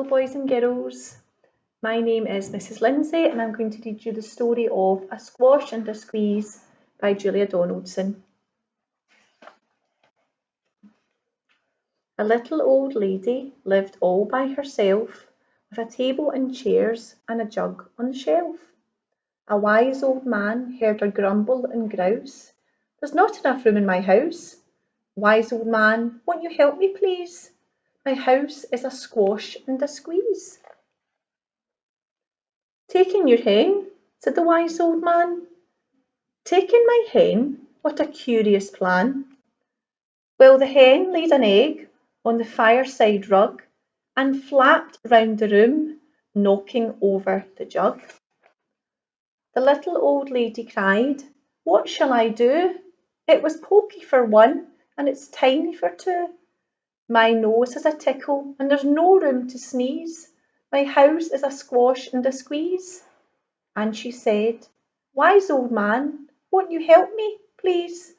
boys and girls. My name is Mrs. Lindsay and I'm going to read you the story of A Squash and a Squeeze by Julia Donaldson. A little old lady lived all by herself with a table and chairs and a jug on the shelf. A wise old man heard her grumble and grouse. "There's not enough room in my house." "Wise old man, won't you help me, please? My house is a squash and a squeeze." "Taking your hen?" said the wise old man. "Taking my hen? What a curious plan!" Well, the hen laid an egg on the fireside rug and flapped round the room, knocking over the jug. The little old lady cried, "What shall I do? It was poky for one, and it's tiny for two. My nose has a tickle, and there's no room to sneeze. My house is a squash and a squeeze." And she said, "Wise old man, won't you help me, please?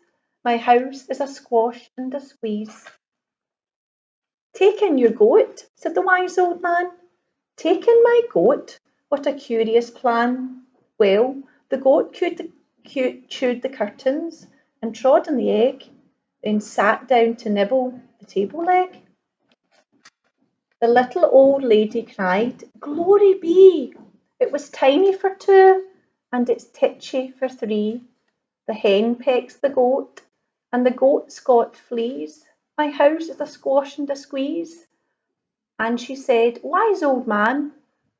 My house is a squash and a squeeze." "Take in your goat," said the wise old man. "Take in my goat? What a curious plan!" Well, the goat chewed the curtains and trod on the egg, then sat down to nibble the table leg. The little old lady cried, "Glory be! It was tiny for two, and it's titchy for three. The hen pecks the goat, and the goat's got fleas. My house is a squash and a squeeze." And she said, "Wise old man,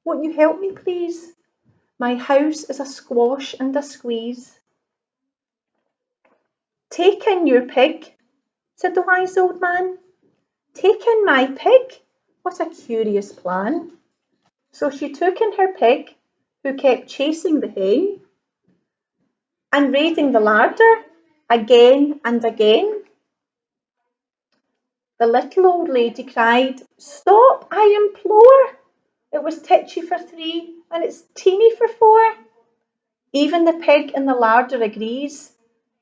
won't you help me, please? My house is a squash and a squeeze." "Take in your pig," said the wise old man. "Take in my pig? What a curious plan." So she took in her pig, who kept chasing the hen and raiding the larder again and again. The little old lady cried, "Stop, I implore! It was titchy for three, and it's teeny for four." Even the pig in the larder agrees,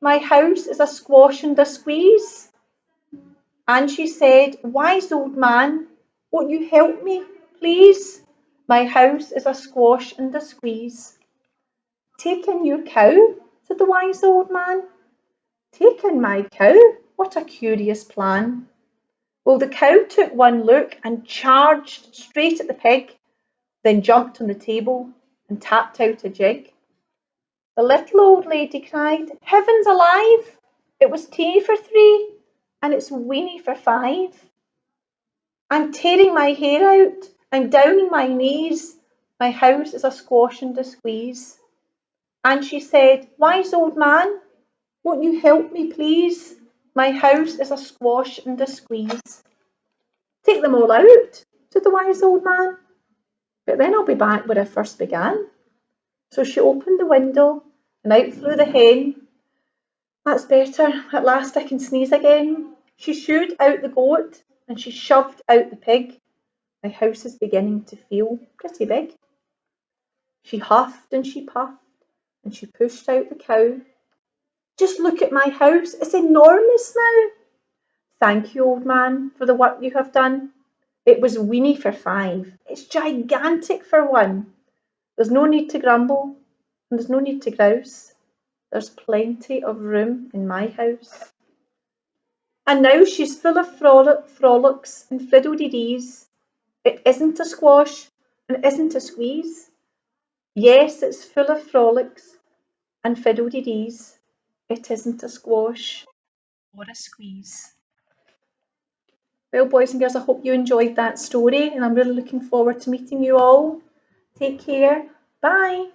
"My house is a squash and a squeeze." And she said, "Wise old man, won't you help me, please? My house is a squash and a squeeze." "Take in your cow," said the wise old man. "Take in my cow? What a curious plan." Well, the cow took one look and charged straight at the pig, then jumped on the table and tapped out a jig. The little old lady cried, "Heavens alive! It was teeny for three, and it's weeny for five. I'm tearing my hair out, I'm down on my knees. My house is a squash and a squeeze." And she said, "Wise old man, won't you help me, please? My house is a squash and a squeeze." "Take them all out," said the wise old man. "But then I'll be back where I first began." So she opened the window and out flew the hen. "That's better, at last I can sneeze again." She shooed out the goat and she shoved out the pig. My house is beginning to feel pretty big. She huffed and she puffed and she pushed out the cow. "Just look at my house, it's enormous now." "Thank you, old man, for the work you have done. It was weeny for five, it's gigantic for one. There's no need to grumble and there's no need to grouse. There's plenty of room in my house." And now she's full of frolics and fiddle-dee-dees. It isn't a squash and it isn't a squeeze. Yes, it's full of frolics and fiddle-dee-dees. It isn't a squash or a squeeze. Well, boys and girls, I hope you enjoyed that story and I'm really looking forward to meeting you all. Take care. Bye.